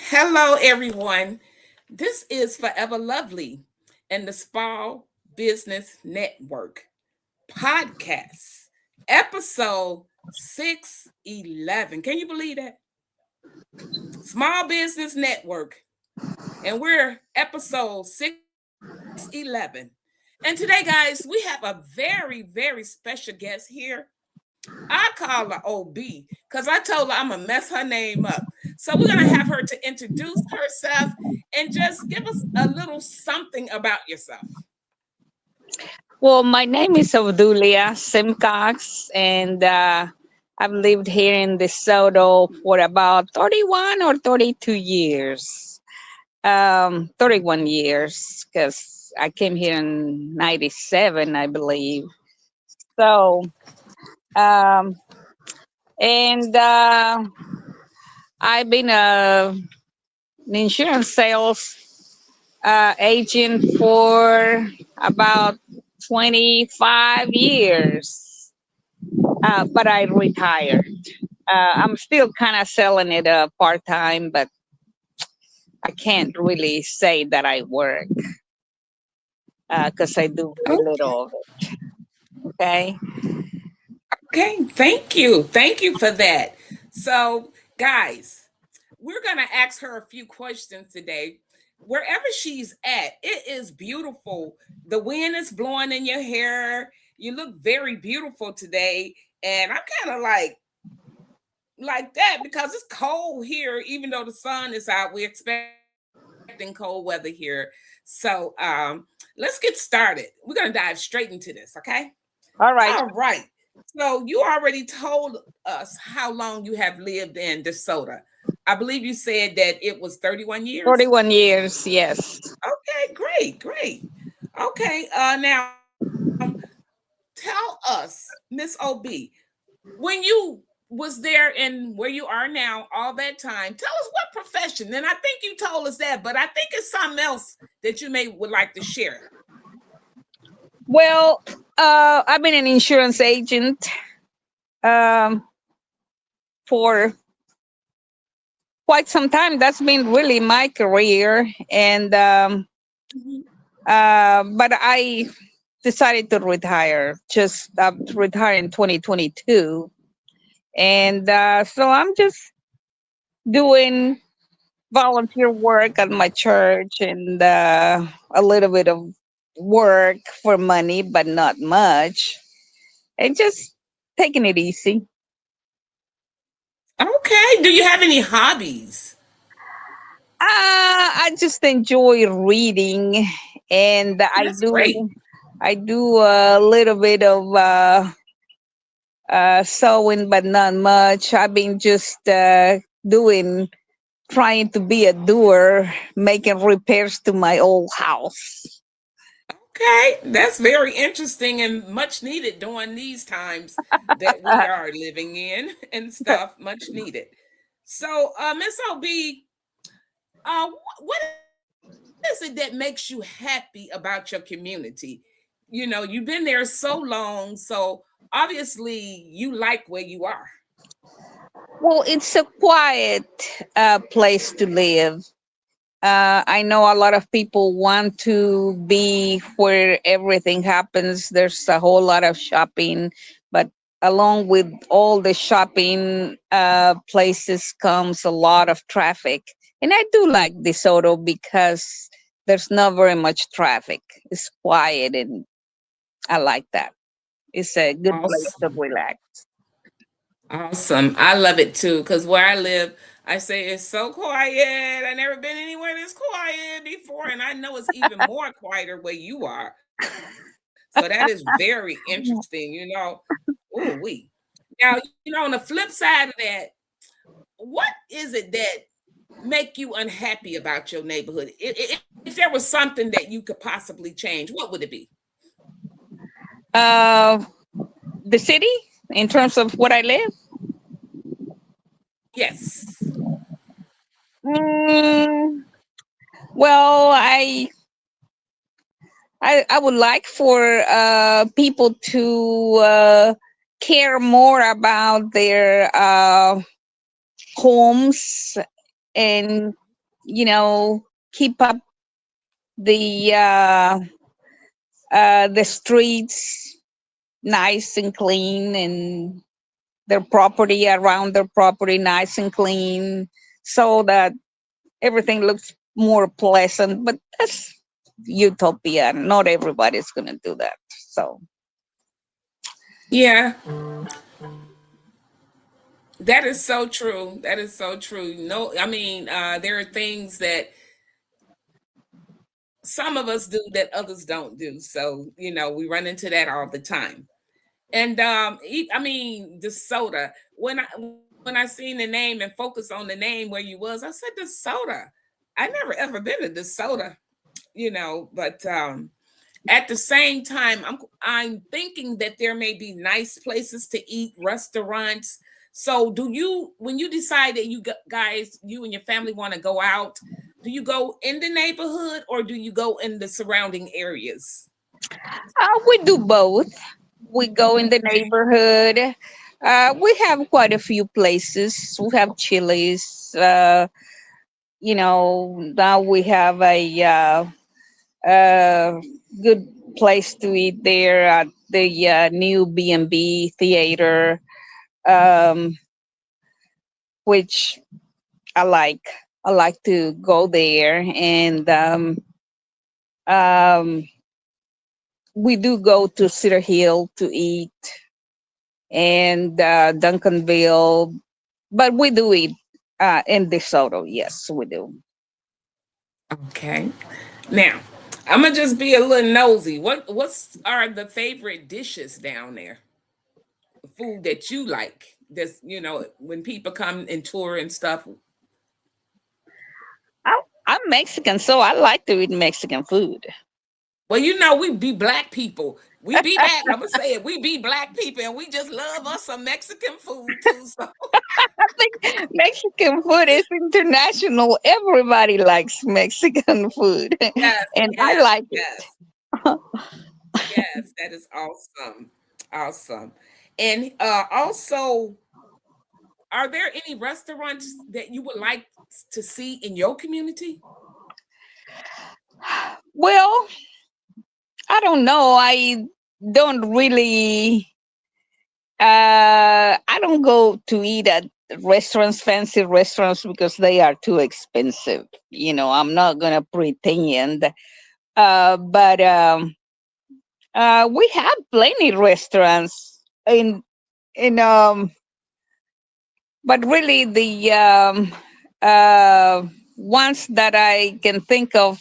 Hello, everyone. This is Forever Lovely and the Small Business Network podcast, episode 611. Can you believe that? Small Business Network, and we're episode 611. And today, guys, we have a very special guest here. I call her OB because I told her I'm going to mess her name up. So we're going to have her to introduce herself and just give us a little something about yourself. Well, my name is Obdulia Simcox, and I've lived here in DeSoto for about 31 or 32 years. 31 years, because I came here in 97, I believe. So, um, and I've been an insurance sales agent for about 25 years. But I retired. I'm still kind of selling it part time, but I can't really say that I work because I do very little of it. Okay. Okay, thank you. Thank you for that. So, guys, we're going to ask her a few questions today. Wherever she's at, it is beautiful. The wind is blowing in your hair. You look very beautiful today. And I'm kind of like that because it's cold here, even though the sun is out. We're expecting cold weather here. So let's get started. We're going to dive straight into this, okay? All All right. right. So you already told us how long you have lived in DeSoto. I believe you said that it was 31 years. 41 years. Yes. Okay, great. Okay, now tell us, Miss OB, when you was there and where you are now all that time, tell us what profession. And I think you told us that, but I think it's something else that you may would like to share. Well, I've been an insurance agent um, for quite some time. That's been really my career. And Mhm. but I decided to retire, just retire in 2022. And so I'm just doing volunteer work at my church and a little bit of work for money, but not much. And just taking it easy. Okay. Do you have any hobbies? I just enjoy reading, and That's great. I do a little bit of sewing, but not much. I've been just doing trying to be a doer, making repairs to my old house. Okay, that's very interesting and much needed during these times that we are living in and stuff. Much needed. So, Miss OB, what is it that makes you happy about your community? You know, you've been there so long, so obviously you like where you are. Well, it's a quiet place to live. I know a lot of people want to be where everything happens. There's a whole lot of shopping, but along with all the shopping places comes a lot of traffic. And I do like DeSoto because there's not very much traffic. It's quiet, and I like that. It's a good place to Awesome. relax. Awesome. I love it too because where I live, I say it's so quiet. I never been anywhere this quiet before, and I know it's even more quieter where you are. So that is very interesting, Oh, we. Now, on the flip side of that, what is it that make you unhappy about your neighborhood? If there was something that you could possibly change, what would it be? Uh, the city, in terms of what I live. Yes. Mm, well, I would like for people to care more about their homes and keep up the the streets nice and clean, and their property around their property nice and clean, so that everything looks more pleasant. But that's utopia. Not everybody's gonna do that. So Yeah, that is so true. That is so true. No, I mean, there are things that some of us do that others don't do. So, we run into that all the time. And I mean, the soda. When I seen the name and focused on the name where you was, I said the soda. I never ever been to the soda, but at the same time, I'm thinking that there may be nice places to eat, restaurants. So, do you when you decide that guys, you and your family want to go out, do you go in the neighborhood or do you go in the surrounding areas? we do both. We go in the Okay. neighborhood. We have quite a few places. We have Chili's. Now we have a good place to eat there at the new B&B theater, um, which I like. I like to go there, and um, we do go to Cedar Hill to eat, and Duncanville, but we do eat in DeSoto. Yes, we do. Okay. Now, I'm gonna just be a little nosy. What's are the favorite dishes down there? Food that you like? That's when people come and tour and stuff. I, I'm Mexican, so I like to eat Mexican food. Well, we be black people. We be that. I'm gonna say it. We be black people, and we just love us some Mexican food too. So I think Mexican food is international. Everybody likes Mexican food, yes, and I yes, like it. yes, yes. That is awesome, awesome. And also, are there any restaurants that you would like to see in your community? Well, I don't know. I don't really. I don't go to eat at restaurants, fancy restaurants, because they are too expensive. I'm not gonna pretend. But we have plenty restaurants in but really the ones that I can think of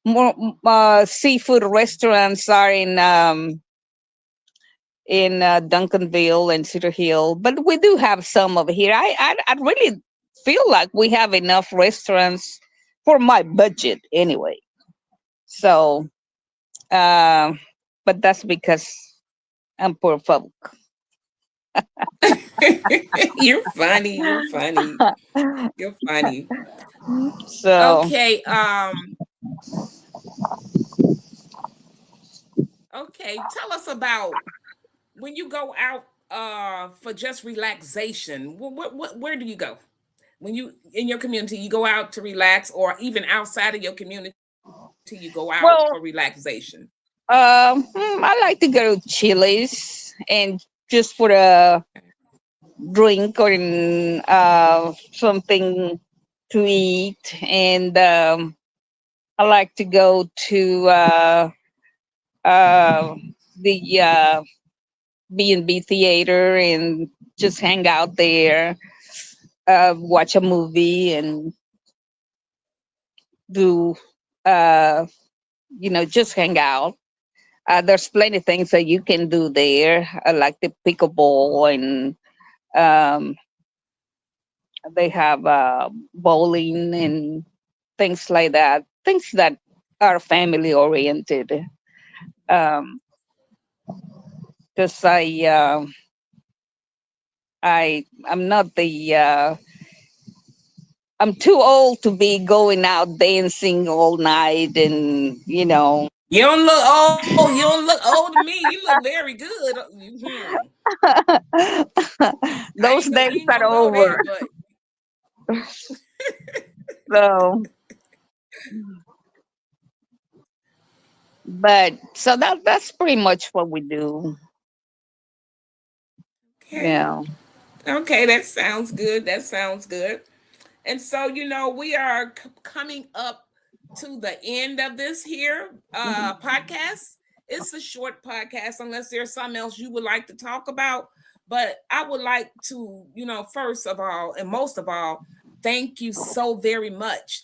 more seafood restaurants are in Duncanville and Cedar Hill, but we do have some over here. I really feel like we have enough restaurants for my budget anyway. So, uh, but that's because I'm poor folk. You're funny. You're funny. You're funny. So, Okay. Okay. Tell us about when you go out for just relaxation. Where do you go? When you in your community, you go out to relax, or even outside of your community, you go out for well, relaxation. I like to go to Chili's and just for a drink or something to eat, and I like to go to uh, the B&B theater and just hang out there, watch a movie, and do uh, just hang out. There's plenty of things that you can do there, like the pickleball, and um, they have bowling and things like that. Things that are family oriented. Um, because I'm not the I'm too old to be going out dancing all night, and You don't look old. You don't look old to me. You look very good. I those ain't gonna. We days ain't are gonna go there, over. but So. But so that's pretty much what we do. Okay. Yeah. Okay, that sounds good. That sounds good. And so, we are coming up to the end of this here podcast. It's a short podcast, unless there's something else you would like to talk about. But I would like to, first of all, and most of all, thank you so very much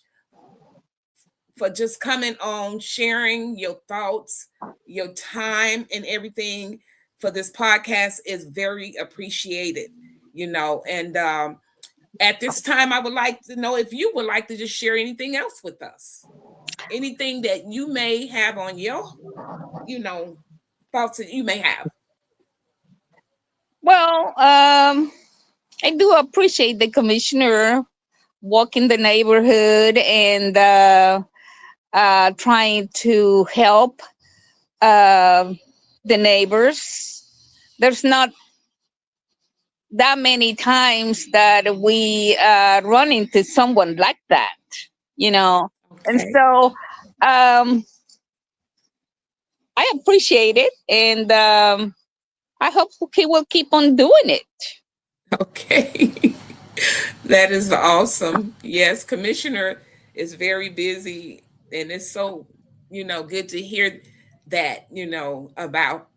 for just coming on, sharing your thoughts, your time, and everything for this podcast is very appreciated, and at this time, I would like to know if you would like to just share anything else with us. Anything that you may have on your, you know, thoughts that you may have. Well, I do appreciate the commissioner walking the neighborhood and trying to help uh, the neighbors. There's not that many times that we run into someone like that, you know. And Okay. so I appreciate it, and I hope he will keep on doing it. Okay. That is awesome. Yes, Commissioner is very busy, and it's so, good to hear that, about,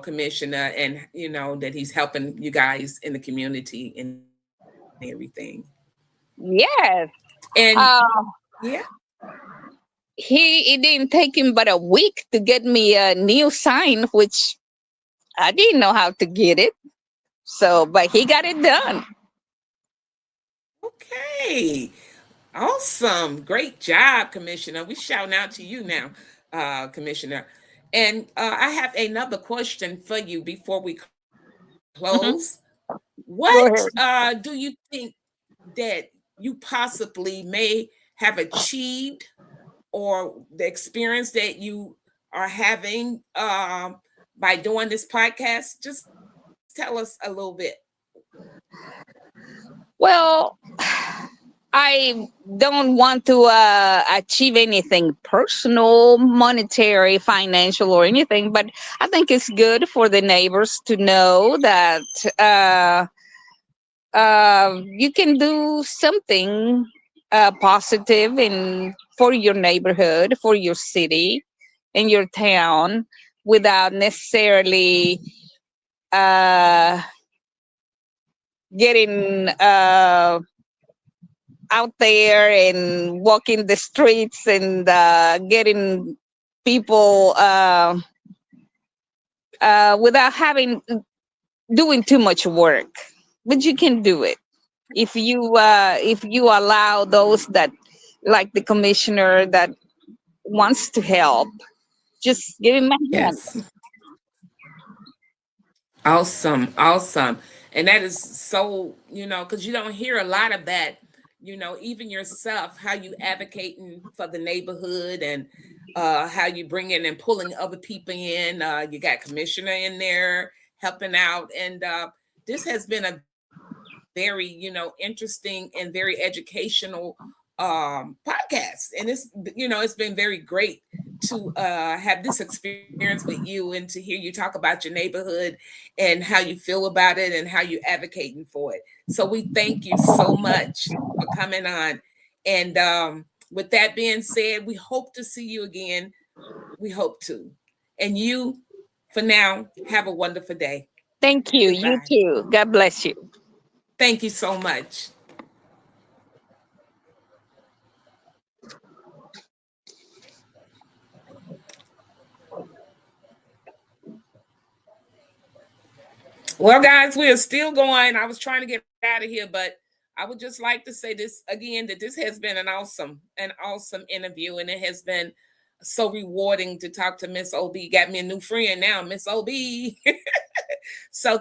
Commissioner, and, that he's helping you guys in the community and everything. Yes. And Uh, yeah, it didn't take him but a week to get me a new sign, which I didn't know how to get it. So, but he got it done. okay. Awesome. Great job, Commissioner. We shouting out to you now, Commissioner. And I have another question for you before we close. Mhm. What Go do ahead. you think that you possibly may have achieved, or the experience that you are having by doing this podcast? Just tell us a little bit. Well, I don't want to achieve anything personal, monetary, financial, or anything, but I think it's good for the neighbors to know that you can do something positive in for your neighborhood, for your city, and your town without necessarily uh, getting out there and walking the streets and getting people without having doing too much work. But you can do it if you allow those that like the commissioner that wants to help. Just give him a hand. Yes. Awesome, awesome. And that is so, because you don't hear a lot of that, even yourself, how you advocating for the neighborhood, and how you bringing and pulling other people in. You got commissioner in there helping out. And this has been a very, interesting and very educational podcast. And it's been very great to have this experience with you, and to hear you talk about your neighborhood and how you feel about it and how you're advocating for it. So we thank you so much for coming on. And with that being said, we hope to see you again. We hope to. And you, for now, have a wonderful day. Thank you. You Goodbye. too. God bless you. Thank you so much. Well, guys, we are still going. I was trying to get out of here, but I would just like to say this again, that this has been an awesome interview, and it has been so rewarding to talk to Miss OB. Got me a new friend now, Miss OB. So